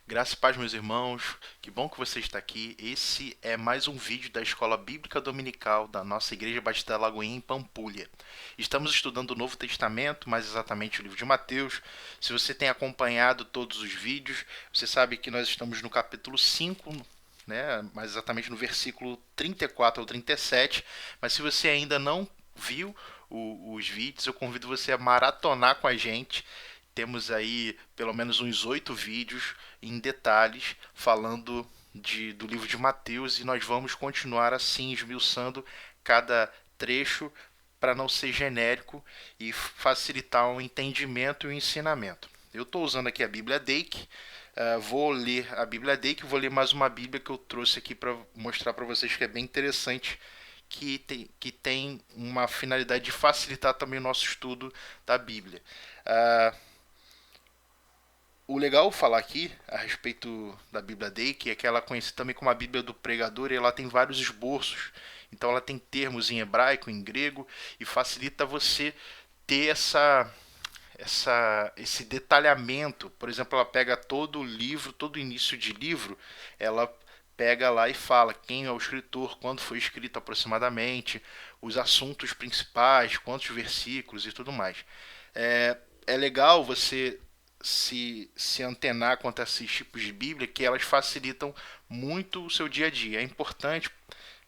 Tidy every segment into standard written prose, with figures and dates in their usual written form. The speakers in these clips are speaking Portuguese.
Graça e paz, meus irmãos. Que bom que você está aqui. Esse é mais um vídeo da Escola Bíblica Dominical da nossa Igreja Batista da Lagoinha, em Pampulha. Estamos estudando o Novo Testamento, mais exatamente o livro de Mateus. Se você tem acompanhado todos os vídeos, você sabe que nós estamos no capítulo 5, né? Mais exatamente no versículo 34 ao 37. Mas se você ainda não viu os vídeos, eu convido você a maratonar com a gente. Temos aí pelo menos uns 8 vídeos em detalhes falando do livro de Mateus, e nós vamos continuar assim, esmiuçando cada trecho para não ser genérico e facilitar o entendimento e o ensinamento. Eu estou usando aqui a Bíblia Dake. Vou ler a Bíblia Dake, vou ler mais uma Bíblia que eu trouxe aqui para mostrar para vocês, que é bem interessante, que tem uma finalidade de facilitar também o nosso estudo da Bíblia. O legal falar aqui a respeito da Bíblia Dake é que ela é conhecida também como a Bíblia do Pregador, e ela tem vários esboços. Então ela tem termos em hebraico, em grego, e facilita você ter esse detalhamento. Por exemplo, ela pega todo o livro, todo o início de livro, ela pega lá e fala quem é o escritor, quando foi escrito aproximadamente, os assuntos principais, quantos versículos e tudo mais. É legal você se antenar quanto a esses tipos de Bíblia, que elas facilitam muito o seu dia a dia. É importante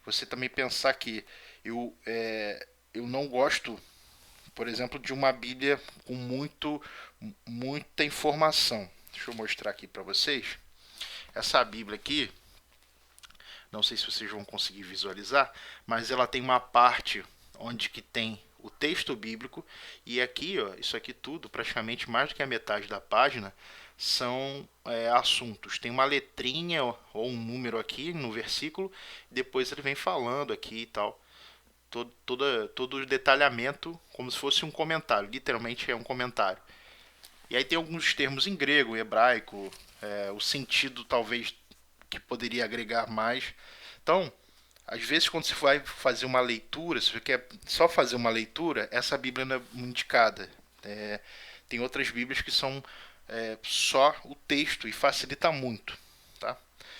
você também pensar que eu não gosto, por exemplo, de uma Bíblia com muita informação. Deixa eu mostrar aqui para vocês. Essa Bíblia aqui, não sei se vocês vão conseguir visualizar, mas ela tem uma parte onde que tem o texto bíblico, e aqui, ó, isso aqui tudo, praticamente mais do que a metade da página, são assuntos. Tem uma letrinha ou um número aqui no versículo, depois ele vem falando aqui e tal. Todo o detalhamento, como se fosse um comentário, literalmente é um comentário. E aí tem alguns termos em grego, hebraico, o sentido talvez que poderia agregar mais. Então, às vezes, quando você vai fazer uma leitura, se você quer só fazer uma leitura, essa Bíblia não é indicada. É, Tem outras Bíblias que são só o texto e facilita muito. Tá?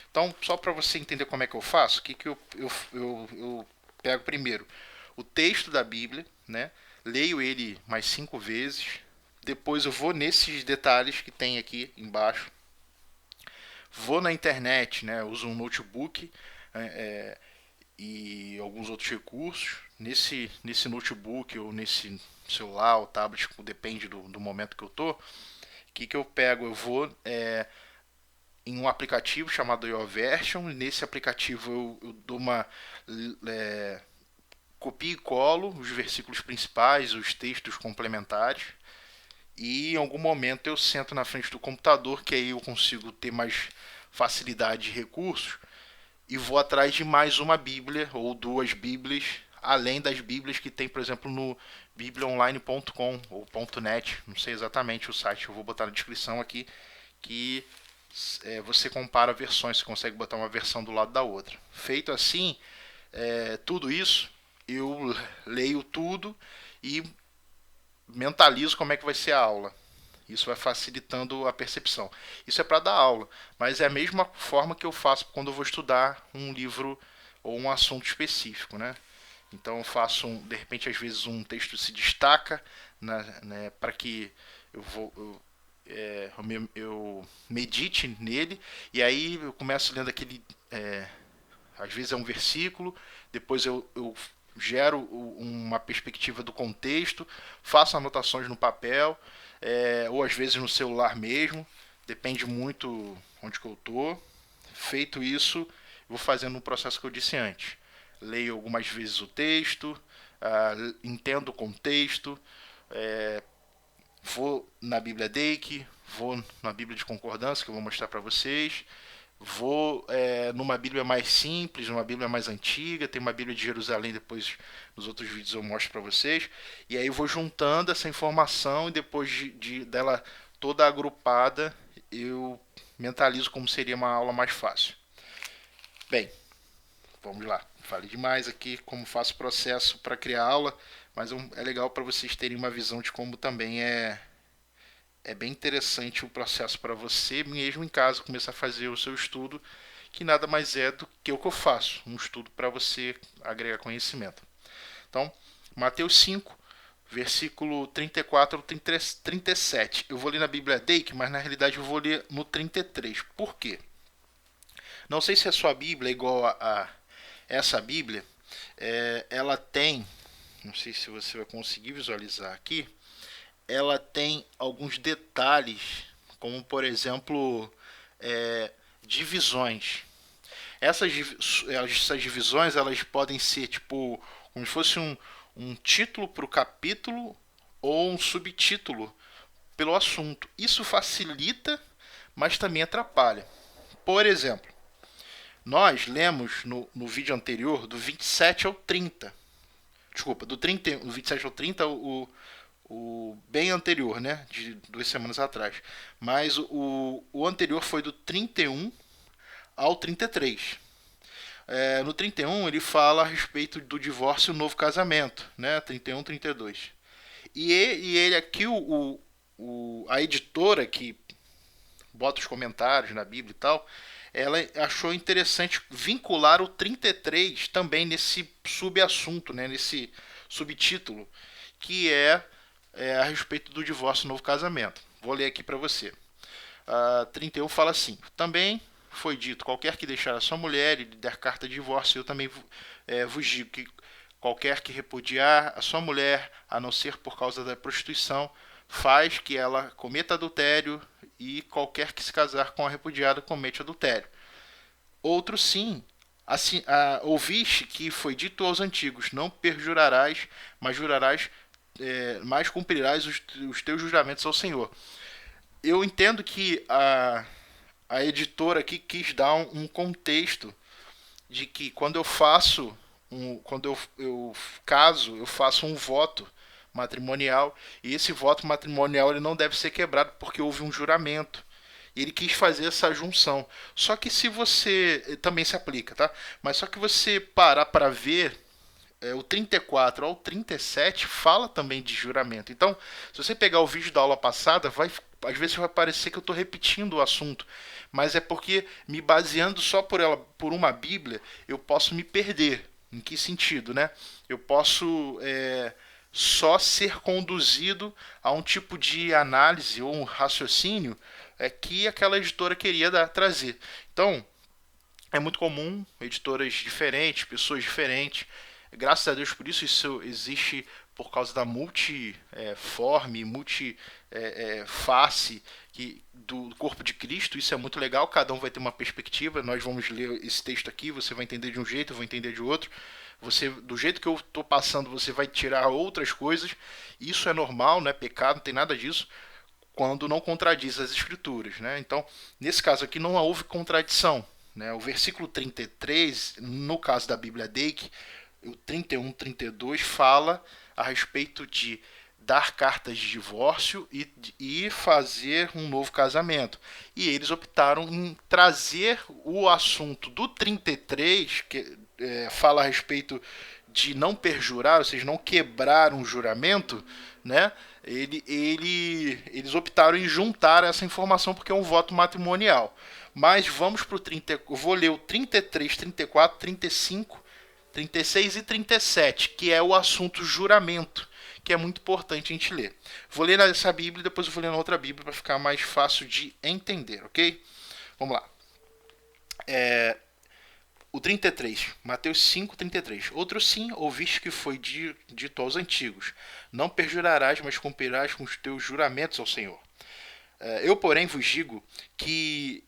Então, só para você entender como é que eu faço, o que, que eu pego primeiro? O texto da Bíblia, né? Leio ele mais 5 vezes. Depois eu vou nesses detalhes que tem aqui embaixo. Vou na internet, né? Uso um notebook e alguns outros recursos. Nesse notebook ou nesse celular ou tablet, depende do momento que eu tô. O que eu pego? Eu vou em um aplicativo chamado YouVersion. Nesse aplicativo eu dou uma copio e colo os versículos principais, os textos complementares, e em algum momento eu sento na frente do computador, que aí eu consigo ter mais facilidade de recursos, e vou atrás de mais uma Bíblia ou duas Bíblias, além das Bíblias que tem, por exemplo, no bibliaonline.com ou .net, não sei exatamente o site, eu vou botar na descrição aqui, que você compara versões, você consegue botar uma versão do lado da outra. Feito assim, tudo isso, eu leio tudo e mentalizo como é que vai ser a aula. Isso vai facilitando a percepção. Isso é para dar aula, mas é a mesma forma que eu faço quando eu vou estudar um livro ou um assunto específico, né? Então eu faço, de repente, às vezes um texto se destaca, né, para que eu medite nele, e aí eu começo lendo aquele. Às vezes é um versículo, depois eu gero uma perspectiva do contexto, faço anotações no papel, ou às vezes no celular mesmo, depende muito onde que eu estou. Feito isso, vou fazendo um processo que eu disse antes. Leio algumas vezes o texto, entendo o contexto, vou na Bíblia Dake, vou na Bíblia de Concordância, que eu vou mostrar para vocês. Vou numa Bíblia mais simples, numa Bíblia mais antiga, tem uma Bíblia de Jerusalém, depois nos outros vídeos eu mostro para vocês. E aí eu vou juntando essa informação, e depois dela toda agrupada, eu mentalizo como seria uma aula mais fácil. Bem, vamos lá. Falei demais aqui como faço o processo para criar aula, mas é legal para vocês terem uma visão de como também é bem interessante o processo para você mesmo em casa começar a fazer o seu estudo, que nada mais é do que o que eu faço, um estudo para você agregar conhecimento. Então, Mateus 5, versículo 34 ao 37. Eu vou ler na Bíblia Dake, mas na realidade eu vou ler no 33. Por quê? Não sei se a sua Bíblia é igual a essa Bíblia. Ela tem, não sei se você vai conseguir visualizar aqui, ela tem alguns detalhes, como por exemplo, divisões. Essas divisões elas podem ser tipo como se fosse um título para o capítulo ou um subtítulo pelo assunto. Isso facilita, mas também atrapalha. Por exemplo, nós lemos no vídeo anterior do 27 ao 30. Desculpa, do 27 ao 30, o bem anterior, né? De 2 semanas atrás. Mas o anterior foi do 31 ao 33. No 31 ele fala a respeito do divórcio e o novo casamento, né? 31, 32. E ele aqui, a editora que bota os comentários na Bíblia e tal, ela achou interessante vincular o 33 também nesse subassunto, né? Nesse subtítulo, que a respeito do divórcio e novo casamento. Vou ler aqui para você. 31 fala assim: também foi dito, qualquer que deixar a sua mulher e lhe der carta de divórcio, eu também vos digo que qualquer que repudiar a sua mulher, a não ser por causa da prostituição, faz que ela cometa adultério, e qualquer que se casar com a repudiada comete adultério. Outro sim, assim, ouviste que foi dito aos antigos, não perjurarás, mas jurarás, mas cumprirás os teus juramentos ao Senhor. Eu entendo que a editora aqui quis dar um contexto de que quando eu faço quando eu caso, eu faço um voto matrimonial, e esse voto matrimonial ele não deve ser quebrado porque houve um juramento. E ele quis fazer essa junção. Só que se você também se aplica, tá? Mas só que você parar para ver, o 34 ao 37 fala também de juramento. Então, se você pegar o vídeo da aula passada, às vezes vai parecer que eu estou repetindo o assunto, mas é porque me baseando só por uma Bíblia, eu posso me perder. Em que sentido, né? Eu posso só ser conduzido a um tipo de análise ou um raciocínio que aquela editora queria trazer. Então, é muito comum editoras diferentes, pessoas diferentes. Graças a Deus por isso, isso existe por causa da multiforme, multiface do corpo de Cristo. Isso é muito legal, cada um vai ter uma perspectiva. Nós vamos ler esse texto aqui, você vai entender de um jeito, eu vou entender de outro. Você, do jeito que eu estou passando, você vai tirar outras coisas. Isso é normal, não é pecado, não tem nada disso, quando não contradiz as escrituras, né? Então, nesse caso aqui não houve contradição, né? O versículo 33, no caso da Bíblia Dake, o 31, 32 fala a respeito de dar cartas de divórcio e fazer um novo casamento. E eles optaram em trazer o assunto do 33, que fala a respeito de não perjurar, ou seja, não quebrar um juramento, né? Eles optaram em juntar essa informação porque é um voto matrimonial. Mas vamos para o 30, eu vou ler o 33, 34, 35, 36 e 37, que é o assunto juramento, que é muito importante a gente ler. Vou ler nessa Bíblia e depois eu vou ler na outra Bíblia para ficar mais fácil de entender, ok? Vamos lá. O 33, Mateus 5, 33. Outro sim, ouviste que foi dito aos antigos: não perjurarás, mas cumprirás com os teus juramentos ao Senhor. Eu, porém, vos digo que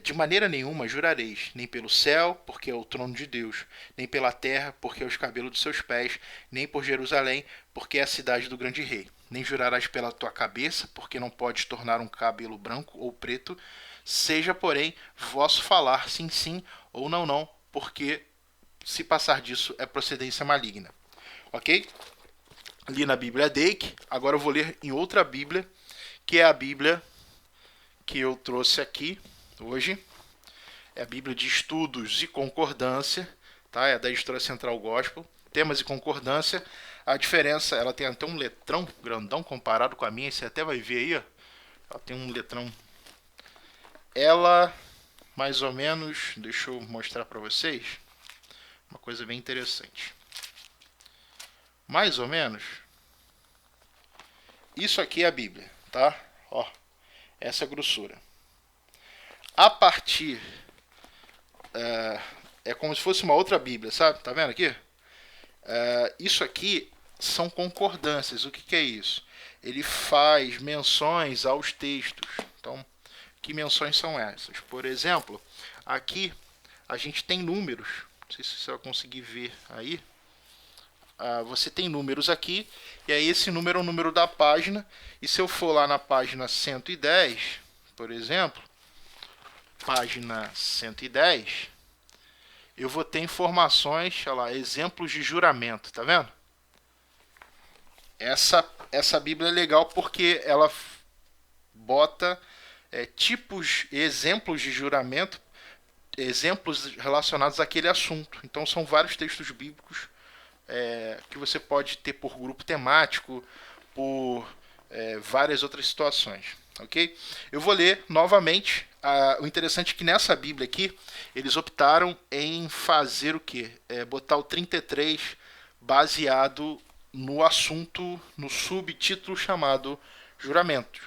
de maneira nenhuma jurareis, nem pelo céu, porque é o trono de Deus, nem pela terra, porque é os cabelos dos seus pés, nem por Jerusalém, porque é a cidade do grande rei. Nem jurarás pela tua cabeça, porque não podes tornar um cabelo branco ou preto. Seja, porém, vosso falar sim, sim, ou não, não, porque se passar disso é procedência maligna. Ok? Li na Bíblia Dake, agora eu vou ler em outra Bíblia, que é a Bíblia que eu trouxe aqui hoje. É a Bíblia de Estudos e Concordância, tá? É da editora Central Gospel. Temas e concordância. A diferença, ela tem até um letrão grandão comparado com a minha, você até vai ver aí, ó. Ela tem um letrão. Ela, mais ou menos, deixa eu mostrar para vocês uma coisa bem interessante. Mais ou menos, isso aqui é a Bíblia, tá? Ó, essa grossura. A partir é como se fosse uma outra Bíblia, sabe? Tá vendo aqui? Isso aqui são concordâncias. O que é isso? Ele faz menções aos textos. Então, que menções são essas? Por exemplo, aqui a gente tem números. Não sei se você vai conseguir ver aí. Você tem números aqui, e aí esse número é o número da página. E se eu for lá na página 110, por exemplo, página 110, eu vou ter informações, olha lá, exemplos de juramento, tá vendo? Essa Bíblia é legal porque ela bota tipos, exemplos de juramento, exemplos relacionados àquele assunto. Então são vários textos bíblicos que você pode ter por grupo temático, por várias outras situações. Ok? Eu vou ler novamente. O interessante é que nessa Bíblia aqui, eles optaram em fazer o quê? Botar o 33 baseado no assunto, no subtítulo chamado juramento.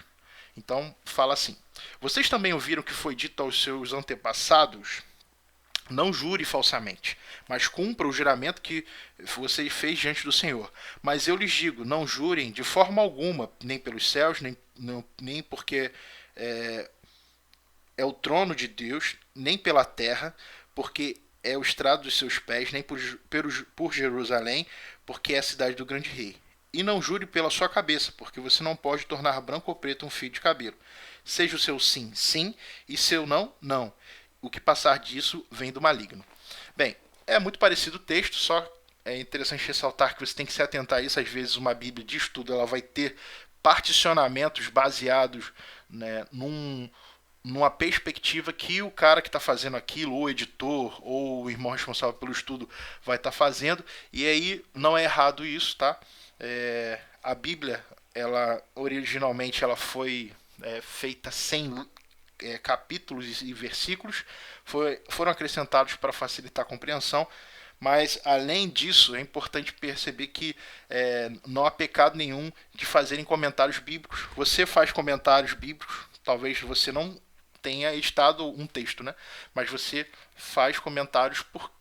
Então, fala assim: vocês também ouviram que foi dito aos seus antepassados: não jure falsamente, mas cumpra o juramento que você fez diante do Senhor. Mas eu lhes digo, não jurem de forma alguma, nem pelos céus, nem porque é o trono de Deus, nem pela terra, porque é o estrado dos seus pés, nem por Jerusalém, porque é a cidade do grande rei. E não jure pela sua cabeça, porque você não pode tornar branco ou preto um fio de cabelo. Seja o seu sim, sim, e seu não, não. O que passar disso vem do maligno. Bem, é muito parecido o texto, só é interessante ressaltar que você tem que se atentar a isso. Às vezes uma Bíblia de estudo ela vai ter particionamentos baseados, né, numa perspectiva que o cara que está fazendo aquilo, ou o editor, ou o irmão responsável pelo estudo, vai estar fazendo. E aí não é errado isso, tá? A Bíblia, ela originalmente ela foi feita sem capítulos e versículos, foram acrescentados para facilitar a compreensão. Mas, além disso, é importante perceber que não há pecado nenhum de fazerem comentários bíblicos. Você faz comentários bíblicos, talvez você não tenha estado um texto, né? Mas você faz comentários por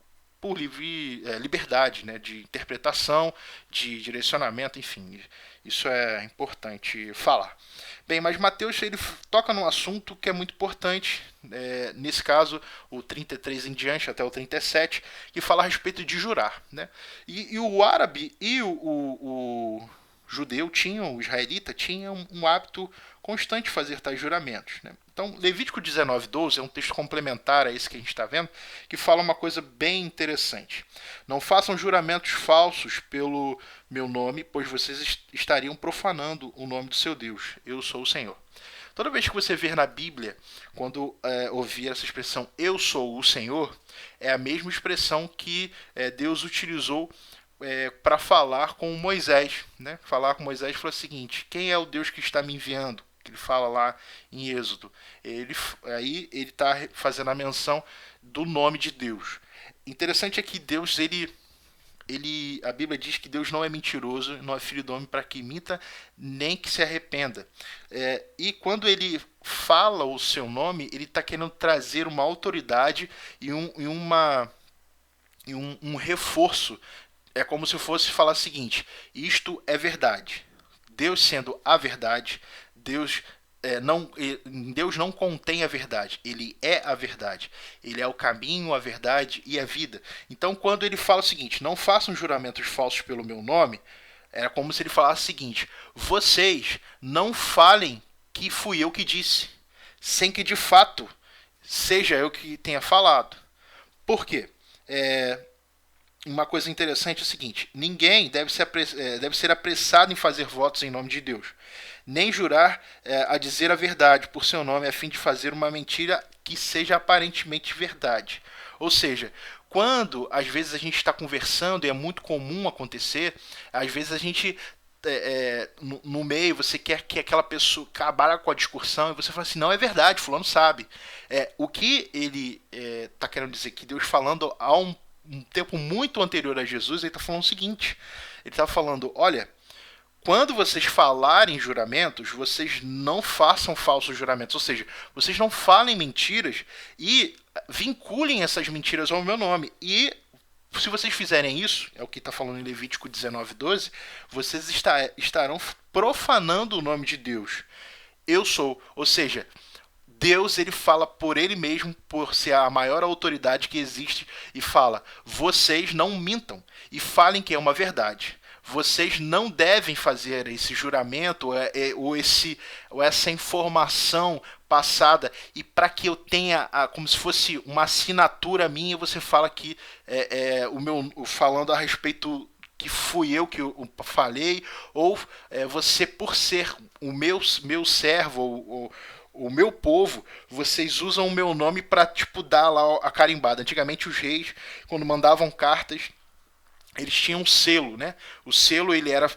livre liberdade, né? De interpretação, de direcionamento, enfim. Isso é importante falar. Bem, mas Mateus ele toca num assunto que é muito importante, nesse caso, o 33 em diante, até o 37, que fala a respeito de jurar. Né? E o árabe e o judeu tinham, o israelita, tinham um hábito constante de fazer tais juramentos. Né? Então, Levítico 19:12 é um texto complementar a esse que a gente está vendo, que fala uma coisa bem interessante. Não façam juramentos falsos pelo meu nome, pois vocês estariam profanando o nome do seu Deus. Eu sou o Senhor. Toda vez que você ver na Bíblia, quando ouvir essa expressão eu sou o Senhor, é a mesma expressão que Deus utilizou para falar com Moisés. Né? Falar com Moisés foi o seguinte: quem é o Deus que está me enviando? Que ele fala lá em Êxodo. Aí ele está fazendo a menção do nome de Deus. Interessante é que Deus, a Bíblia diz que Deus não é mentiroso, não é filho do homem para que minta, nem que se arrependa. E quando ele fala o seu nome, ele está querendo trazer uma autoridade e um reforço. É como se fosse falar o seguinte: isto é verdade. Deus sendo a verdade, Deus não contém a verdade, ele é a verdade, ele é o caminho, a verdade e a vida. Então, quando ele fala o seguinte: não façam juramentos falsos pelo meu nome, é como se ele falasse o seguinte: vocês não falem que fui eu que disse, sem que de fato seja eu que tenha falado. Por quê? Uma coisa interessante é o seguinte: ninguém deve ser apressado em fazer votos em nome de Deus, nem jurar a dizer a verdade por seu nome, a fim de fazer uma mentira que seja aparentemente verdade. Ou seja, quando às vezes a gente está conversando, e é muito comum acontecer, às vezes a gente no meio, você quer que aquela pessoa acabar com a discussão, e você fala assim, não, é verdade, fulano sabe. O que ele está querendo dizer que Deus falando há um tempo muito anterior a Jesus, ele está falando o seguinte, ele está falando, olha, quando vocês falarem juramentos, vocês não façam falsos juramentos, ou seja, vocês não falem mentiras e vinculem essas mentiras ao meu nome. E se vocês fizerem isso, é o que está falando em Levítico 19:12, vocês estarão profanando o nome de Deus. Eu sou, ou seja, Deus ele fala por ele mesmo, por ser a maior autoridade que existe, e fala: vocês não mintam e falem que é uma verdade. Vocês não devem fazer esse juramento ou essa informação passada e para que eu tenha como se fosse uma assinatura minha, você fala que o meu falando a respeito que fui eu que eu falei, ou você por ser o meu servo ou o meu povo, vocês usam o meu nome para tipo dar lá a carimbada. Antigamente os reis, quando mandavam cartas, eles tinham um selo, né? O selo ele era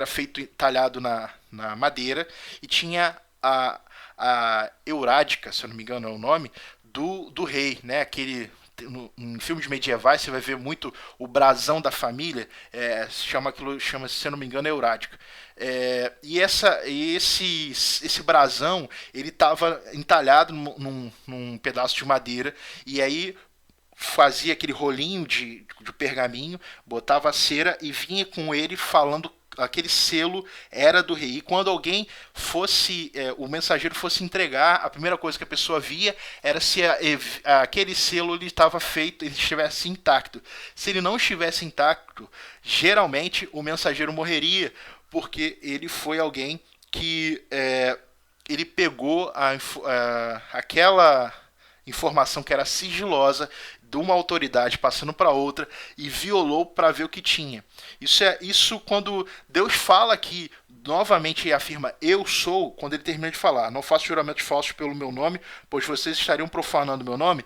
feito talhado na madeira e tinha a eurádica, se eu não me engano é o nome, do rei, né? Em filmes medievais você vai ver muito o brasão da família, chama, se eu não me engano, eurádica. Esse brasão ele estava entalhado num pedaço de madeira, e aí fazia aquele rolinho de pergaminho, botava a cera e vinha com ele falando aquele selo era do rei. E quando alguém o mensageiro fosse entregar, a primeira coisa que a pessoa via era se aquele selo ele estava feito, ele estivesse intacto. Se ele não estivesse intacto, geralmente o mensageiro morreria, porque ele foi alguém que ele pegou aquela informação que era sigilosa de uma autoridade passando para outra e violou para ver o que tinha. Isso quando Deus fala que novamente afirma eu sou, quando ele termina de falar, não faço juramentos falsos pelo meu nome, pois vocês estariam profanando o meu nome,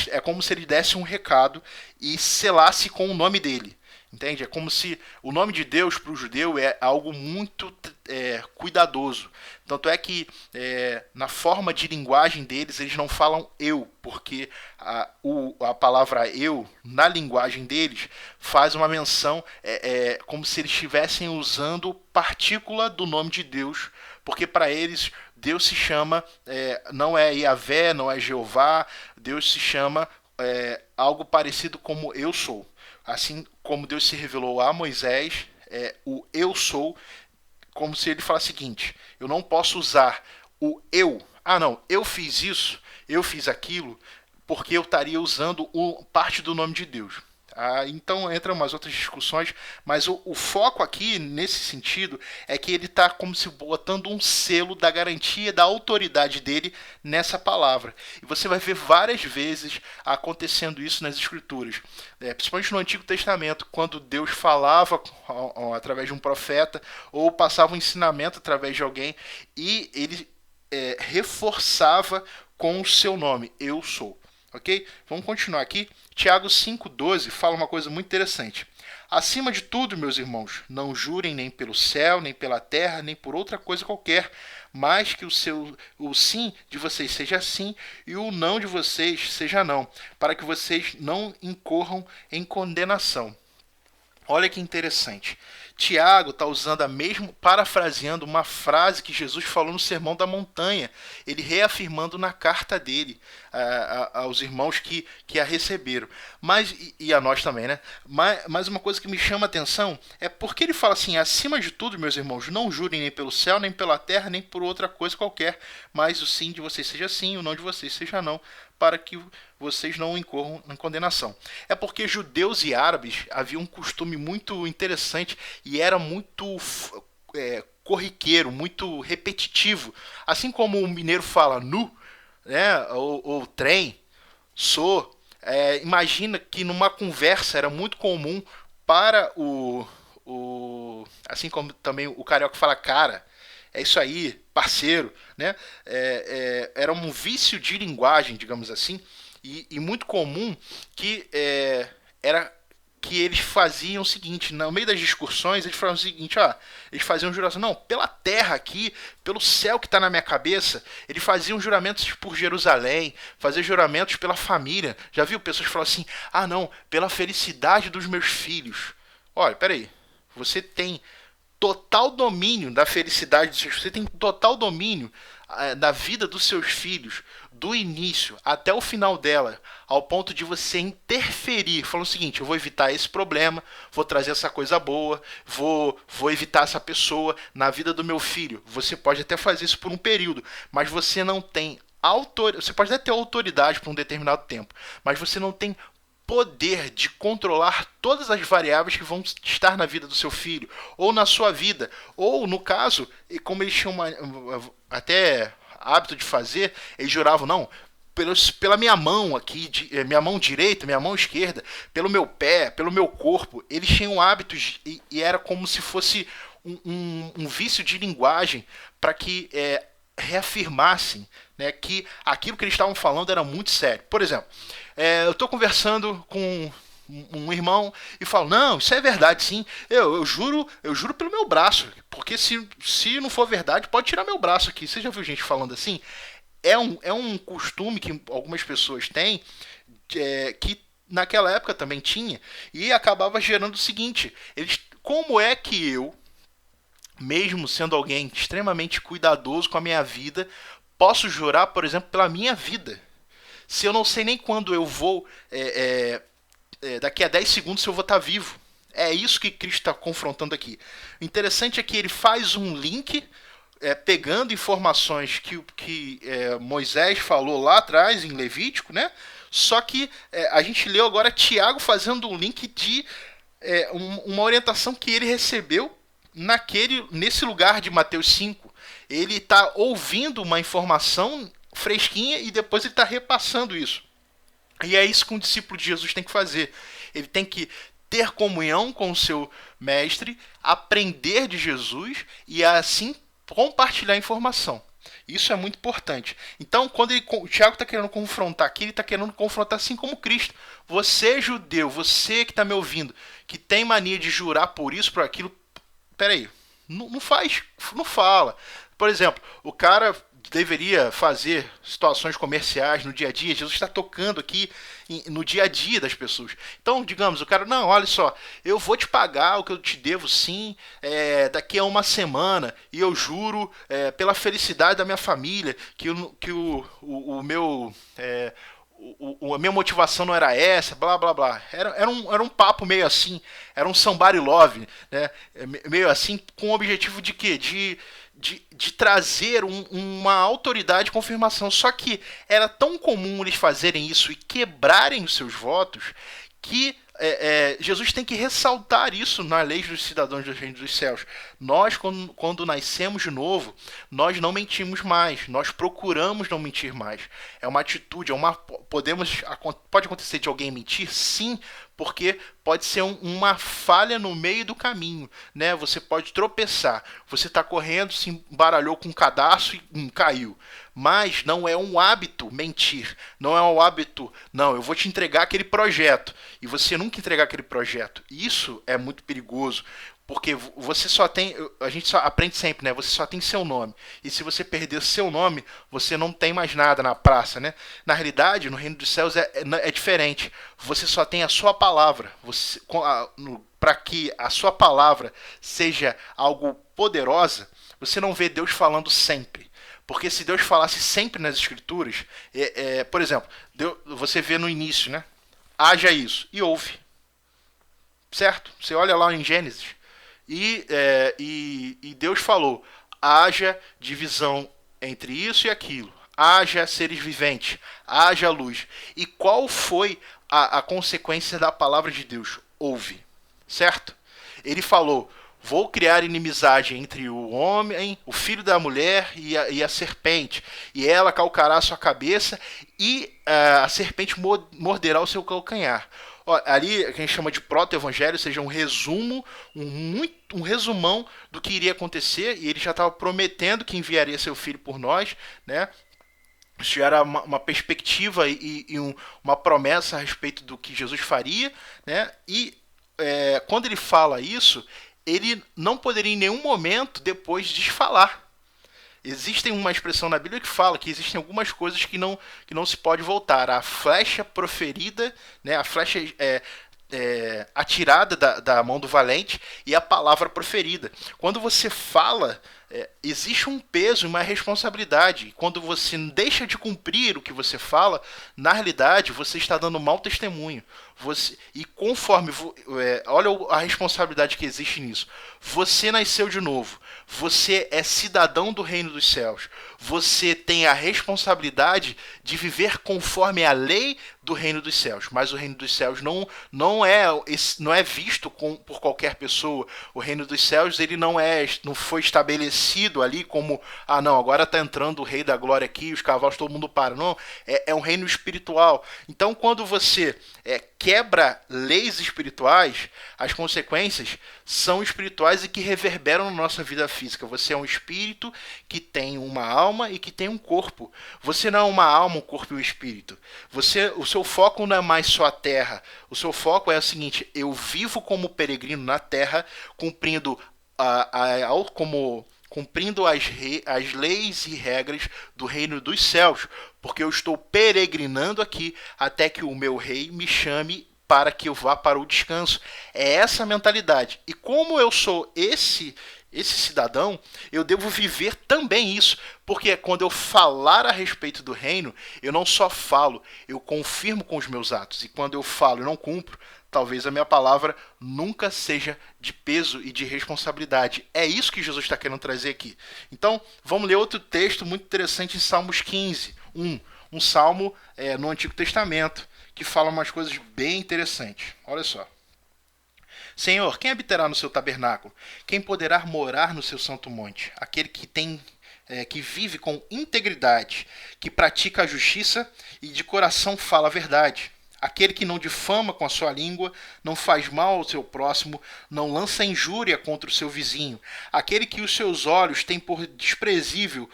é como se ele desse um recado e selasse com o nome dele. Entende? É como se o nome de Deus para o judeu é algo muito cuidadoso. Tanto é que na forma de linguagem deles, eles não falam eu, porque a palavra eu, na linguagem deles, faz uma menção como se eles estivessem usando partícula do nome de Deus, porque para eles Deus se chama, não é Yahvé, não é Jeová, Deus se chama algo parecido como eu sou. Assim como Deus se revelou a Moisés, o eu sou, como se ele falasse o seguinte: eu não posso usar o eu, não, eu fiz isso, eu fiz aquilo, porque eu estaria usando parte do nome de Deus. Então entram umas outras discussões, mas o foco aqui, nesse sentido, é que ele está como se botando um selo da garantia, da autoridade dele nessa palavra. E você vai ver várias vezes acontecendo isso nas Escrituras, principalmente no Antigo Testamento, quando Deus falava através de um profeta ou passava um ensinamento através de alguém e ele reforçava com o seu nome, eu sou. Ok? Vamos continuar aqui. Tiago 5,12 fala uma coisa muito interessante. Acima de tudo, meus irmãos, não jurem nem pelo céu, nem pela terra, nem por outra coisa qualquer, mas que o sim de vocês seja sim e o não de vocês seja não, para que vocês não incorram em condenação. Olha que interessante. Tiago está usando parafraseando uma frase que Jesus falou no Sermão da Montanha, ele reafirmando na carta dele aos irmãos que a receberam, e a nós também, né? Mas uma coisa que me chama a atenção é porque ele fala assim: acima de tudo, meus irmãos, não jurem nem pelo céu, nem pela terra, nem por outra coisa qualquer, mas o sim de vocês seja sim, o não de vocês seja não, para que vocês não incorram em condenação. É porque judeus e árabes haviam um costume muito interessante e era muito corriqueiro, muito repetitivo. Assim como o mineiro fala nu, né, ou trem, sou, imagina que numa conversa era muito comum para assim como também o carioca fala cara, é isso aí, parceiro, né? Era um vício de linguagem, digamos assim, e muito comum que era que eles faziam o seguinte, no meio das discussões, eles falavam o seguinte, eles faziam juração, não, pela terra aqui, pelo céu que está na minha cabeça, eles faziam juramentos por Jerusalém, faziam juramentos pela família. Já viu pessoas que falam assim, não, pela felicidade dos meus filhos. Olha, peraí, você tem total domínio da felicidade dos seus filhos, você tem total domínio da vida dos seus filhos, do início até o final dela, ao ponto de você interferir, falando o seguinte, eu vou evitar esse problema, vou trazer essa coisa boa, vou evitar essa pessoa na vida do meu filho. Você pode até fazer isso por um período, mas você não tem você pode até ter autoridade por um determinado tempo, mas você não tem poder de controlar todas as variáveis que vão estar na vida do seu filho, ou na sua vida, ou no caso, como eles tinham até hábito de fazer, eles juravam, não, pela minha mão aqui, minha mão direita, minha mão esquerda, pelo meu pé, pelo meu corpo, eles tinham hábitos e era como se fosse um vício de linguagem para que reafirmassem, né, que aquilo que eles estavam falando era muito sério. Por exemplo, eu estou conversando com um irmão e falo, não, isso é verdade sim, eu juro pelo meu braço, porque se não for verdade, pode tirar meu braço aqui. Você já viu gente falando assim? É um costume que algumas pessoas têm, que naquela época também tinha, e acabava gerando o seguinte, como é que eu, mesmo sendo alguém extremamente cuidadoso com a minha vida, posso jurar, por exemplo, pela minha vida? Se eu não sei nem quando eu vou, daqui a 10 segundos, se eu vou estar vivo. É isso que Cristo está confrontando aqui. O interessante é que ele faz um link, pegando informações que Moisés falou lá atrás, em Levítico, né? Só que a gente leu agora Tiago fazendo um link de uma orientação que ele recebeu nesse lugar de Mateus 5. Ele está ouvindo uma informação fresquinha e depois ele está repassando isso. E é isso que um discípulo de Jesus tem que fazer. Ele tem que ter comunhão com o seu mestre, aprender de Jesus e assim compartilhar a informação. Isso é muito importante. Então, quando o Tiago está querendo confrontar aqui, ele está querendo confrontar assim como Cristo. Você, judeu, você que está me ouvindo, que tem mania de jurar por isso, por aquilo, peraí, não faz, não fala. Por exemplo, o cara deveria fazer situações comerciais no dia a dia. Jesus está tocando aqui no dia a dia das pessoas. Então, digamos, o cara, não, olha só, eu vou te pagar o que eu te devo sim, daqui a uma semana, e eu juro pela felicidade da minha família que o meu... a minha motivação não era essa, blá blá blá. Era um papo meio assim, era um somebody love, né? Meio assim, com o objetivo de quê? De trazer uma autoridade de confirmação. Só que era tão comum eles fazerem isso e quebrarem os seus votos que Jesus tem que ressaltar isso na lei dos cidadãos do reino dos céus. Nós, quando nascemos de novo, nós não mentimos mais, nós procuramos não mentir mais. É uma atitude, pode acontecer de alguém mentir? Sim, porque pode ser uma falha no meio do caminho, né? Você pode tropeçar, você está correndo, se embaralhou com um cadastro e caiu. Mas não é um hábito mentir, não é um hábito, não, eu vou te entregar aquele projeto, e você nunca entregar aquele projeto. Isso é muito perigoso, porque você só tem, a gente só aprende sempre, né? Você só tem seu nome. E se você perder seu nome, você não tem mais nada na praça, né? Na realidade, no reino dos céus é diferente. Você só tem a sua palavra. Para que a sua palavra seja algo poderosa, você não vê Deus falando sempre. Porque se Deus falasse sempre nas escrituras, por exemplo, você vê no início, né? Haja isso, e ouve. Certo? Você olha lá em Gênesis, e Deus falou, haja divisão entre isso e aquilo, haja seres viventes, haja luz. E qual foi a consequência da palavra de Deus? Ouve. Certo? Ele falou, vou criar inimizade entre o homem, o filho da mulher e a serpente. E ela calcará a sua cabeça e a serpente morderá o seu calcanhar. Ali, que a gente chama de proto-evangelho, ou seja, um resumo, um resumão do que iria acontecer. E ele já estava prometendo que enviaria seu filho por nós, né? Isso era uma perspectiva e uma promessa a respeito do que Jesus faria, né? E quando ele fala isso, ele não poderia em nenhum momento depois desfalar. Existe uma expressão na Bíblia que fala que existem algumas coisas que não se pode voltar. A flecha proferida, né, a flecha atirada da mão do valente e a palavra proferida. Quando você fala, existe um peso e uma responsabilidade. Quando você deixa de cumprir o que você fala, na realidade você está dando mau testemunho. E conforme, olha a responsabilidade que existe nisso. Você nasceu de novo. Você é cidadão do reino dos céus. Você tem a responsabilidade de viver conforme a lei do reino dos céus. Mas o reino dos céus não é visto por qualquer pessoa. O reino dos céus ele não foi estabelecido ali como não, agora está entrando o rei da glória aqui, os cavalos, todo mundo para. Não, é um reino espiritual. Então quando você quebra leis espirituais, as consequências são espirituais e que reverberam na nossa vida física. Você é um espírito que tem uma alma e que tem um corpo. Você não é uma alma, um corpo e um espírito. O seu foco não é mais só a terra. O seu foco é o seguinte: eu vivo como peregrino na terra, cumprindo as leis e regras do reino dos céus, porque eu estou peregrinando aqui até que o meu rei me chame para que eu vá para o descanso. É essa a mentalidade. E como eu sou esse cidadão, eu devo viver também isso, porque quando eu falar a respeito do reino, eu não só falo, eu confirmo com os meus atos. E quando eu falo e não cumpro, talvez a minha palavra nunca seja de peso e de responsabilidade. É isso que Jesus está querendo trazer aqui. Então, vamos ler outro texto muito interessante em Salmos 15, um salmo no Antigo Testamento, que fala umas coisas bem interessantes. Olha só. Senhor, quem habitará no seu tabernáculo? Quem poderá morar no seu santo monte? Aquele que vive com integridade, que pratica a justiça e de coração fala a verdade. Aquele que não difama com a sua língua, não faz mal ao seu próximo, não lança injúria contra o seu vizinho. Aquele que os seus olhos têm por desprezível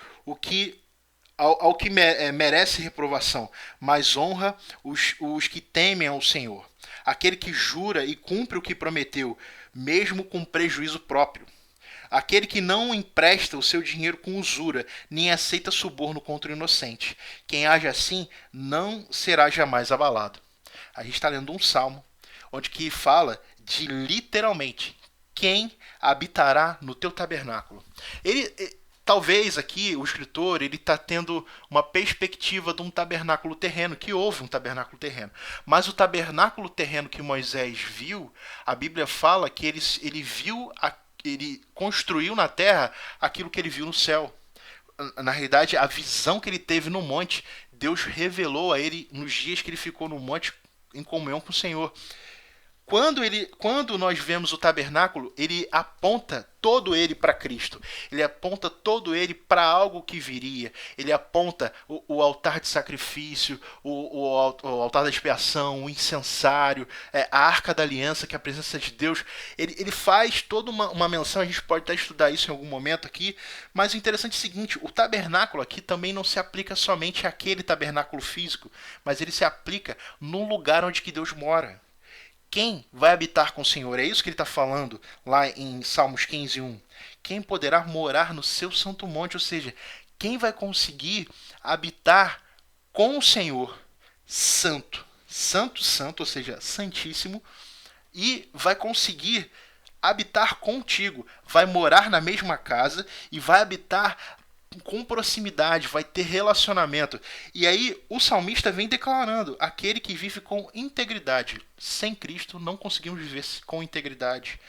ao que merece reprovação, mas honra os que temem ao Senhor. Aquele que jura e cumpre o que prometeu, mesmo com prejuízo próprio. Aquele que não empresta o seu dinheiro com usura, nem aceita suborno contra o inocente. Quem age assim não será jamais abalado. A gente está lendo um salmo, onde que fala de literalmente quem habitará no teu tabernáculo. Talvez aqui o escritor ele está tendo uma perspectiva de um tabernáculo terreno, que houve um tabernáculo terreno. Mas o tabernáculo terreno que Moisés viu, a Bíblia fala que ele construiu na terra aquilo que ele viu no céu. Na realidade, a visão que ele teve no monte, Deus revelou a ele nos dias que ele ficou no monte em comunhão com o Senhor. Quando nós vemos o tabernáculo, ele aponta todo ele para Cristo. Ele aponta todo ele para algo que viria. Ele aponta o altar de sacrifício, o altar da expiação, o incensário, a arca da aliança, que é a presença de Deus. Ele faz toda uma menção, a gente pode até estudar isso em algum momento aqui, mas o interessante é o seguinte: o tabernáculo aqui também não se aplica somente àquele tabernáculo físico, mas ele se aplica no lugar onde que Deus mora. Quem vai habitar com o Senhor? É isso que ele está falando lá em Salmos 15, 1. Quem poderá morar no seu santo monte? Ou seja, quem vai conseguir habitar com o Senhor santo, santo, ou seja, santíssimo, e vai conseguir habitar contigo, vai morar na mesma casa e vai habitar com proximidade, vai ter relacionamento. E aí o salmista vem declarando: aquele que vive com integridade. Sem Cristo não conseguimos viver com integridade.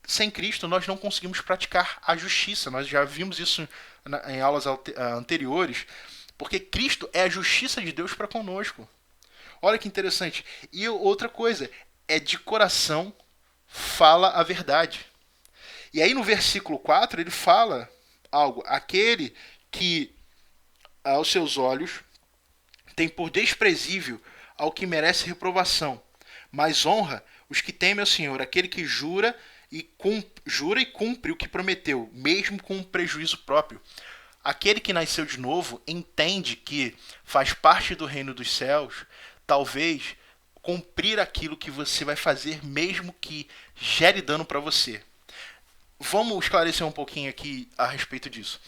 Sem Cristo nós não conseguimos praticar a justiça. Nós já vimos isso em aulas anteriores, porque Cristo é a justiça de Deus para conosco. Olha que interessante. E outra coisa, de coração fala a verdade. E aí no versículo 4 ele fala algo: aquele que aos seus olhos tem por desprezível ao que merece reprovação, mas honra os que temem ao Senhor. Aquele que jura e cumpre o que prometeu, mesmo com um prejuízo próprio. Aquele que nasceu de novo entende que faz parte do reino dos céus, talvez cumprir aquilo que você vai fazer, mesmo que gere dano para você. Vamos esclarecer um pouquinho aqui a respeito disso.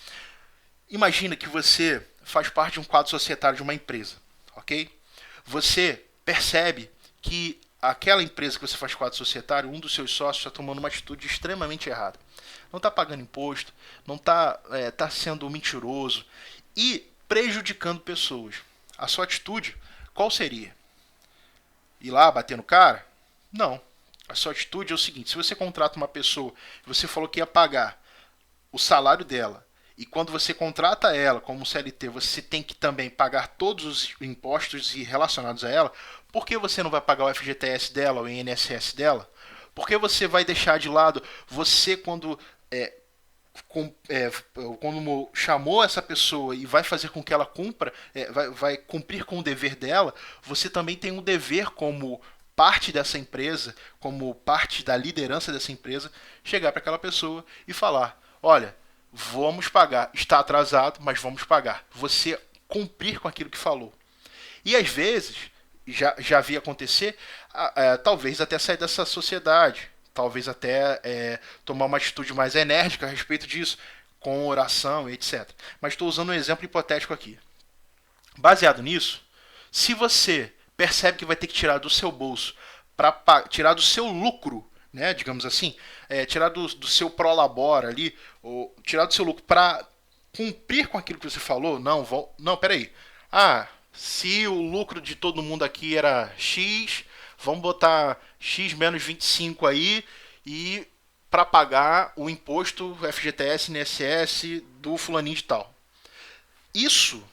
Imagina que você faz parte de um quadro societário de uma empresa, ok? Você percebe que aquela empresa que você faz quadro societário, um dos seus sócios está tomando uma atitude extremamente errada. Não está pagando imposto, não está tá sendo mentiroso e prejudicando pessoas. A sua atitude, qual seria? Ir lá bater no cara? Não. A sua atitude é o seguinte: se você contrata uma pessoa e você falou que ia pagar o salário dela, e quando você contrata ela como CLT, você tem que também pagar todos os impostos relacionados a ela, por que você não vai pagar o FGTS dela, o INSS dela? Por que você vai deixar de lado você quando quando chamou essa pessoa e vai fazer com que ela cumpra, vai cumprir com o dever dela, você também tem um dever como parte dessa empresa, como parte da liderança dessa empresa, chegar para aquela pessoa e falar: olha, vamos pagar, está atrasado, mas vamos pagar. Você cumprir com aquilo que falou. E às vezes, já vi acontecer, talvez até sair dessa sociedade, talvez até tomar uma atitude mais enérgica a respeito disso, com oração e etc. Mas estou usando um exemplo hipotético aqui. Baseado nisso, se você percebe que vai ter que tirar do seu bolso, tirar do seu lucro, né, digamos assim, tirar do seu prolabora ali, ou tirar do seu lucro para cumprir com aquilo que você falou, não, peraí. Se o lucro de todo mundo aqui era X, vamos botar X menos 25 aí, e para pagar o imposto FGTS, INSS do fulaninho de tal. Isso,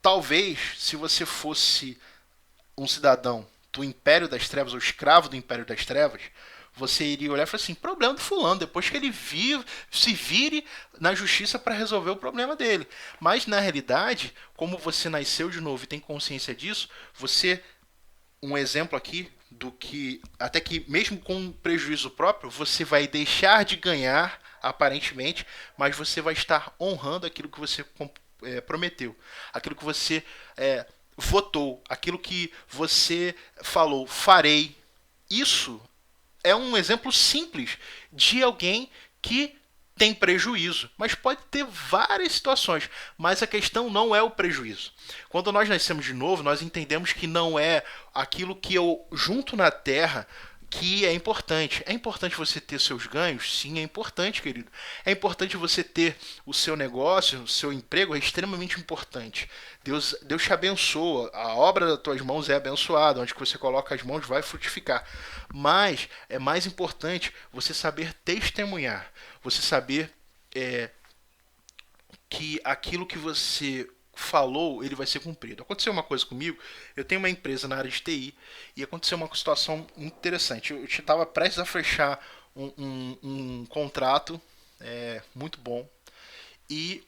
talvez, se você fosse um cidadão do Império das Trevas, ou escravo do Império das Trevas, você iria olhar e falar assim: problema do fulano, depois que ele se vire na justiça para resolver o problema dele. Mas na realidade, como você nasceu de novo e tem consciência disso, um exemplo aqui do que, até que mesmo com prejuízo próprio, você vai deixar de ganhar aparentemente, mas você vai estar honrando aquilo que você prometeu, aquilo que você votou, aquilo que você falou: farei. Isso é um exemplo simples de alguém que tem prejuízo, mas pode ter várias situações, mas a questão não é o prejuízo. Quando nós nascemos de novo, nós entendemos que não é aquilo que eu junto na terra que é importante. É importante você ter seus ganhos? Sim, é importante, querido. É importante você ter o seu negócio, o seu emprego, é extremamente importante. Deus te abençoa, a obra das tuas mãos é abençoada, onde você coloca as mãos vai frutificar. Mas é mais importante você saber testemunhar, você saber que aquilo que você falou, ele vai ser cumprido. Aconteceu uma coisa comigo, eu tenho uma empresa na área de TI e aconteceu uma situação muito interessante. Eu estava prestes a fechar um contrato muito bom, e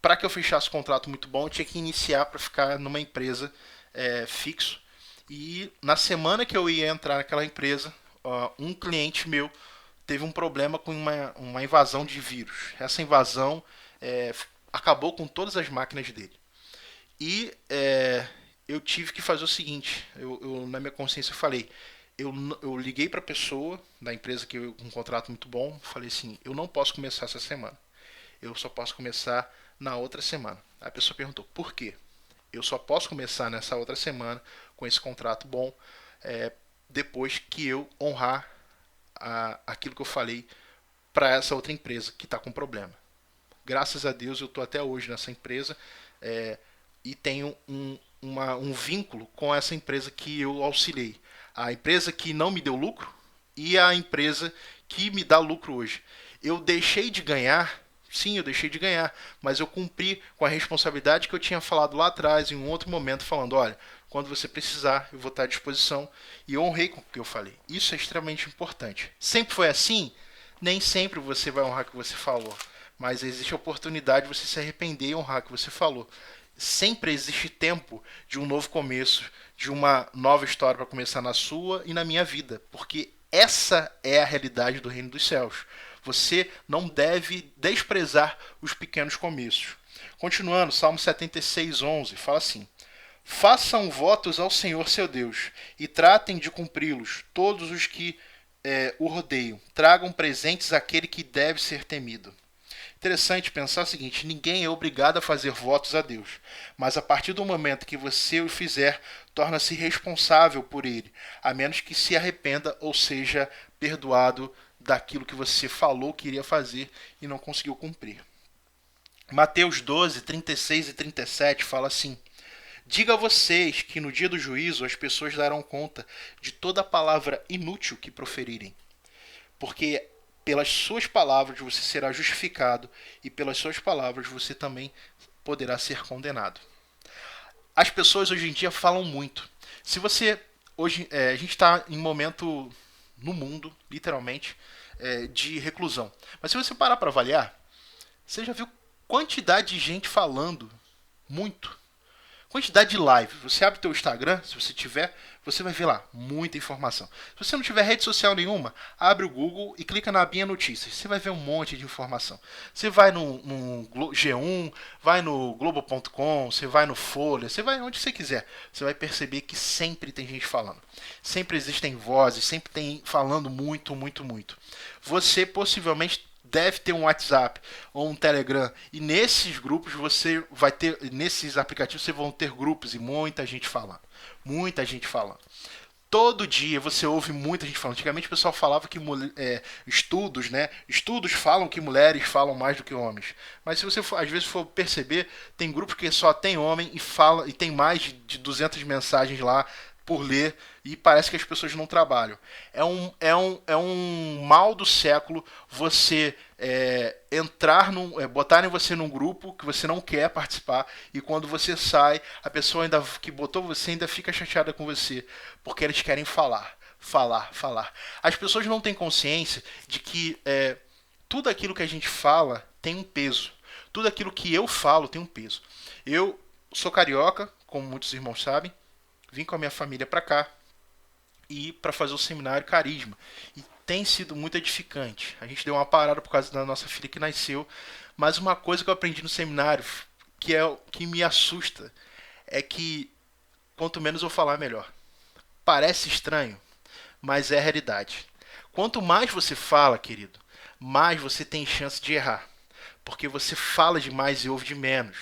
para que eu fechasse um contrato muito bom, eu tinha que iniciar para ficar numa empresa fixo. E na semana que eu ia entrar naquela empresa, um cliente meu teve um problema com uma invasão de vírus. Essa invasão acabou com todas as máquinas dele. E eu tive que fazer o seguinte: na minha consciência eu falei, eu liguei para a pessoa da empresa que eu com um contrato muito bom, falei assim: eu não posso começar essa semana, eu só posso começar na outra semana. A pessoa perguntou: por quê? Eu só posso começar nessa outra semana com esse contrato bom depois que eu honrar aquilo que eu falei para essa outra empresa que está com problema. Graças a Deus eu estou até hoje nessa empresa e tenho um vínculo com essa empresa que eu auxiliei. A empresa que não me deu lucro e a empresa que me dá lucro hoje. Eu deixei de ganhar, sim, eu deixei de ganhar, mas eu cumpri com a responsabilidade que eu tinha falado lá atrás, em um outro momento, falando: olha, quando você precisar, eu vou estar à disposição, e eu honrei com o que eu falei. Isso é extremamente importante. Sempre foi assim? Nem sempre você vai honrar o que você falou, mas existe a oportunidade de você se arrepender e honrar o que você falou. Sempre existe tempo de um novo começo, de uma nova história para começar na sua e na minha vida, porque essa é a realidade do reino dos céus. Você não deve desprezar os pequenos começos. Continuando, Salmo 76:11 fala assim: Façam votos ao Senhor seu Deus e tratem de cumpri-los todos os que o rodeiam. Tragam presentes àquele que deve ser temido. Interessante pensar o seguinte: ninguém é obrigado a fazer votos a Deus, mas a partir do momento que você o fizer, torna-se responsável por ele, a menos que se arrependa ou seja perdoado daquilo que você falou que iria fazer e não conseguiu cumprir. Mateus 12, 36 e 37 fala assim: diga a vocês que no dia do juízo as pessoas darão conta de toda palavra inútil que proferirem, porque pelas suas palavras você será justificado e pelas suas palavras você também poderá ser condenado. As pessoas hoje em dia falam muito. Se você hoje a gente está em um momento no mundo, literalmente, de reclusão. Mas se você parar para avaliar, você já viu quantidade de gente falando muito. Quantidade de live. Você abre teu Instagram, se você tiver, você vai ver lá muita informação. Se você não tiver rede social nenhuma, abre o Google e clica na abinha notícias. Você vai ver um monte de informação. Você vai no G1, vai no Globo.com, você vai no Folha, você vai onde você quiser. Você vai perceber que sempre tem gente falando. Sempre existem vozes, sempre tem falando muito, muito, muito. Você possivelmente deve ter um WhatsApp ou um Telegram, e nesses grupos você vai ter, nesses aplicativos você vão ter grupos e muita gente falando, todo dia você ouve muita gente falando. Antigamente o pessoal falava que estudos, né? Estudos falam que mulheres falam mais do que homens. Mas se você for, às vezes for perceber, tem grupos que só tem homem e fala e tem mais de 200 mensagens lá por ler e parece que as pessoas não trabalham. É um mal do século você botarem você num grupo que você não quer participar e quando você sai, a pessoa ainda que botou você ainda fica chateada com você, porque eles querem falar. As pessoas não têm consciência de que tudo aquilo que a gente fala tem um peso. Tudo aquilo que eu falo tem um peso. Eu sou carioca, como muitos irmãos sabem, vim com a minha família para cá e para fazer o seminário Carisma. E tem sido muito edificante. A gente deu uma parada por causa da nossa filha que nasceu, mas uma coisa que eu aprendi no seminário que me assusta é que quanto menos eu falar, melhor. Parece estranho, mas é a realidade. Quanto mais você fala, querido, mais você tem chance de errar. Porque você fala demais e ouve de menos.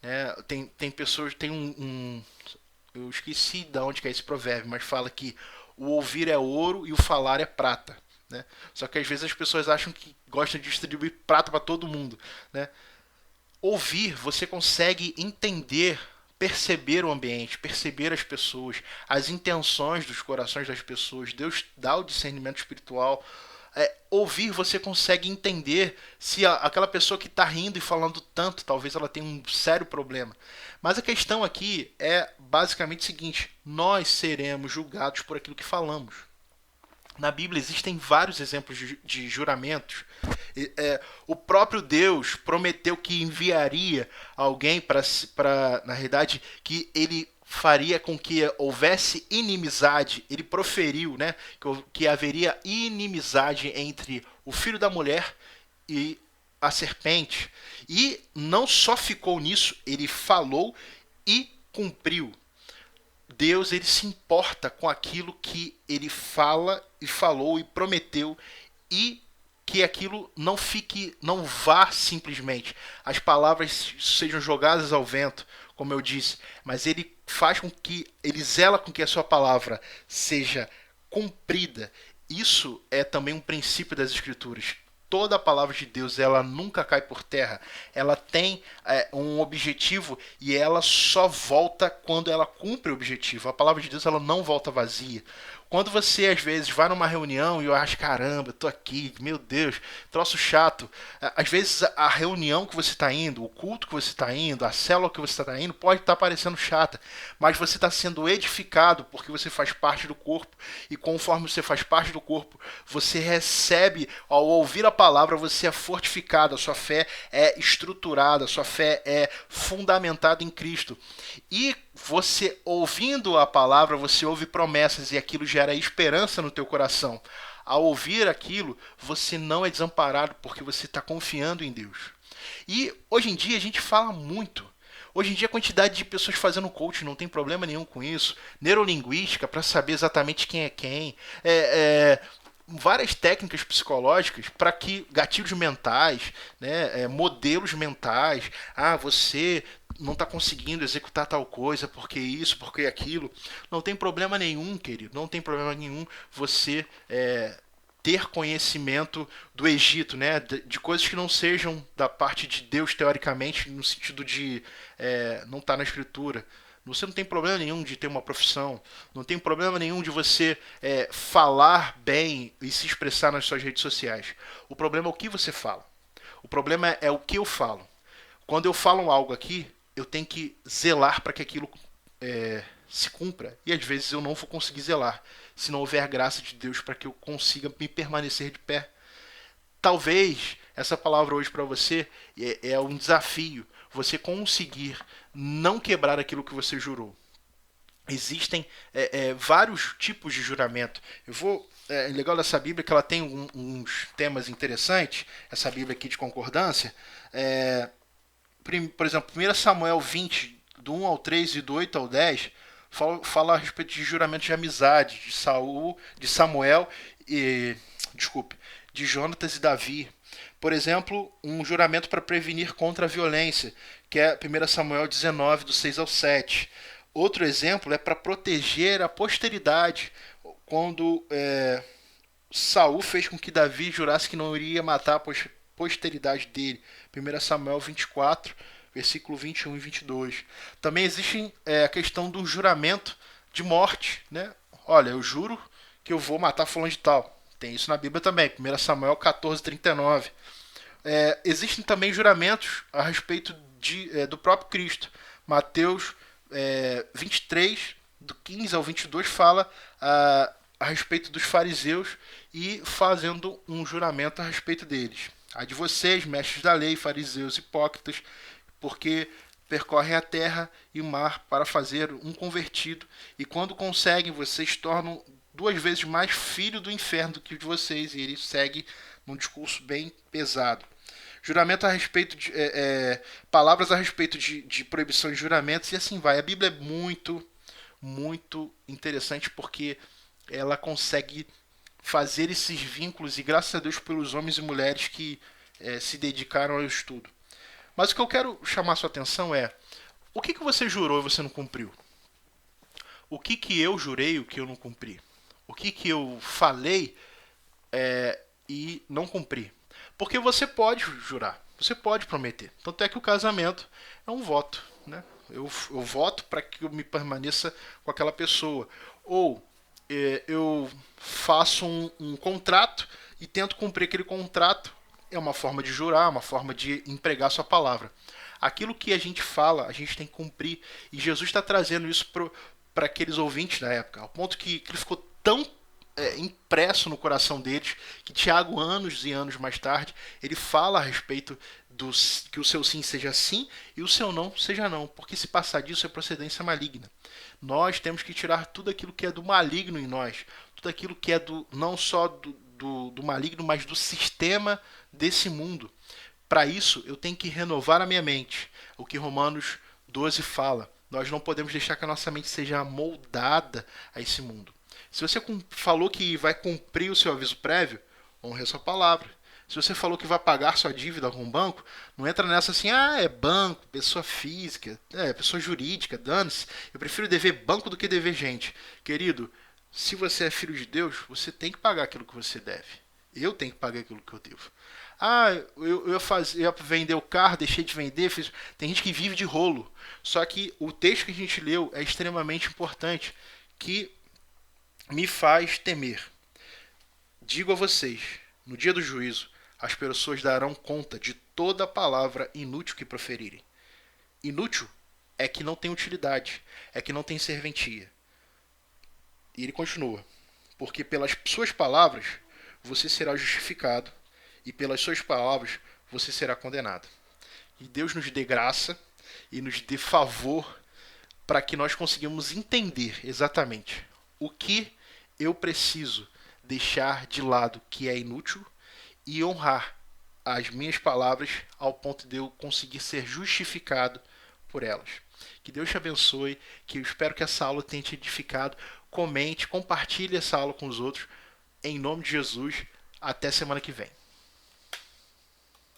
Né? Tem pessoas, tem eu esqueci de onde que é esse provérbio, mas fala que o ouvir é ouro e o falar é prata. Né? Só que às vezes as pessoas acham que gostam de distribuir prata para todo mundo. Né? Ouvir, você consegue entender, perceber o ambiente, perceber as pessoas, as intenções dos corações das pessoas. Deus dá o discernimento espiritual. Ouvir, você consegue entender se aquela pessoa que está rindo e falando tanto, talvez ela tenha um sério problema. Mas a questão aqui é basicamente o seguinte: nós seremos julgados por aquilo que falamos. Na Bíblia existem vários exemplos de juramentos. O próprio Deus prometeu que enviaria alguém para, na realidade, que ele faria com que houvesse inimizade. Ele proferiu, né, que haveria inimizade entre o filho da mulher e a serpente. E não só ficou nisso, ele falou e cumpriu. Deus, ele se importa com aquilo que ele fala e falou e prometeu, e que aquilo não vá simplesmente. As palavras sejam jogadas ao vento, como eu disse, mas ele faz com que, ele zela com que a sua palavra seja cumprida. Isso é também um princípio das Escrituras. Toda a palavra de Deus, ela nunca cai por terra. Ela tem um objetivo e ela só volta quando ela cumpre o objetivo. A palavra de Deus, ela não volta vazia. Quando você, às vezes, vai numa reunião e eu acho, caramba, eu tô aqui, meu Deus, troço chato. Às vezes, a reunião que você está indo, o culto que você está indo, a célula que você está indo, pode estar parecendo chata, mas você está sendo edificado porque você faz parte do corpo. E conforme você faz parte do corpo, você recebe, ao ouvir a palavra, você é fortificado, a sua fé é estruturada, a sua fé é fundamentada em Cristo. E você, ouvindo a palavra, você ouve promessas e aquilo gera esperança no teu coração. Ao ouvir aquilo, você não é desamparado porque você está confiando em Deus. E hoje em dia a gente fala muito. Hoje em dia a quantidade de pessoas fazendo coaching não tem problema nenhum com isso. Neurolinguística para saber exatamente quem é quem. Várias técnicas psicológicas para que gatilhos mentais, né, modelos mentais. Ah, você não está conseguindo executar tal coisa porque isso, porque aquilo. Não tem problema nenhum, querido. Não tem problema nenhum você ter conhecimento do Egito, né, de coisas que não sejam da parte de Deus teoricamente, no sentido de não estar na Escritura. Você não tem problema nenhum de ter uma profissão, não tem problema nenhum de você falar bem e se expressar nas suas redes sociais. O problema é o que você fala. O problema é o que eu falo. Quando eu falo algo aqui, eu tenho que zelar para que aquilo se cumpra. E às vezes eu não vou conseguir zelar, se não houver a graça de Deus para que eu consiga me permanecer de pé. Talvez essa palavra hoje para você é um desafio. Você conseguir não quebrar aquilo que você jurou. Existem vários tipos de juramento. Legal dessa Bíblia é que ela tem uns temas interessantes. Essa Bíblia aqui de concordância. Por exemplo, 1 Samuel 20, do 1 ao 3 e do 8 ao 10, fala a respeito de juramento de amizade de Samuel e. Desculpe, de Jonatas e Davi. Por exemplo, um juramento para prevenir contra a violência, que é 1 Samuel 19, do 6 ao 7. Outro exemplo é para proteger a posteridade, quando Saul fez com que Davi jurasse que não iria matar a posteridade dele. 1 Samuel 24, versículo 21 e 22. Também existe a questão do juramento de morte. Né? Olha, eu juro que eu vou matar fulano de tal. Tem isso na Bíblia também, 1 Samuel 14, 39. Existem também juramentos a respeito do próprio Cristo. Mateus 23, do 15 ao 22, fala a respeito dos fariseus e fazendo um juramento a respeito deles. Ai de vocês, mestres da lei, fariseus hipócritas, porque percorrem a terra e o mar para fazer um convertido, e quando conseguem, vocês tornam 2 vezes mais filho do inferno do que o de vocês. E ele segue num discurso bem pesado. Juramento a respeito de palavras a respeito de proibição de juramentos, e assim vai. A Bíblia é muito, muito interessante porque ela consegue fazer esses vínculos, e graças a Deus pelos homens e mulheres que se dedicaram ao estudo. Mas o que eu quero chamar a sua atenção é: o que você jurou e você não cumpriu? O que eu jurei e o que eu não cumpri? O que eu falei e não cumpri? Porque você pode jurar, você pode prometer. Tanto é que o casamento é um voto. Né? Eu voto para que eu me permaneça com aquela pessoa. Ou eu faço um contrato e tento cumprir aquele contrato. É uma forma de jurar, uma forma de empregar sua palavra. Aquilo que a gente fala, a gente tem que cumprir. E Jesus está trazendo isso para aqueles ouvintes da época, ao ponto que ele ficou tão impresso no coração deles, que Tiago, anos e anos mais tarde, ele fala a respeito que o seu sim seja sim e o seu não seja não, porque se passar disso é procedência maligna. Nós temos que tirar tudo aquilo que é do maligno em nós, tudo aquilo que é não só do maligno, mas do sistema desse mundo. Para isso, eu tenho que renovar a minha mente, o que Romanos 12 fala. Nós não podemos deixar que a nossa mente seja moldada a esse mundo. Se você falou que vai cumprir o seu aviso prévio, honre a sua palavra. Se você falou que vai pagar sua dívida com o banco, não entra nessa assim, é banco, pessoa física, pessoa jurídica, dane-se. Eu prefiro dever banco do que dever gente. Querido, se você é filho de Deus, você tem que pagar aquilo que você deve. Eu tenho que pagar aquilo que eu devo. Eu ia vender o carro, deixei de vender. Tem gente que vive de rolo. Só que o texto que a gente leu é extremamente importante, que me faz temer. Digo a vocês, no dia do juízo, as pessoas darão conta de toda palavra inútil que proferirem. Inútil é que não tem utilidade, é que não tem serventia. E ele continua: porque pelas suas palavras você será justificado, e pelas suas palavras você será condenado. E Deus nos dê graça e nos dê favor para que nós consigamos entender exatamente o que eu preciso deixar de lado que é inútil e honrar as minhas palavras ao ponto de eu conseguir ser justificado por elas. Que Deus te abençoe, que eu espero que essa aula tenha te edificado. Comente, compartilhe essa aula com os outros. Em nome de Jesus, até semana que vem.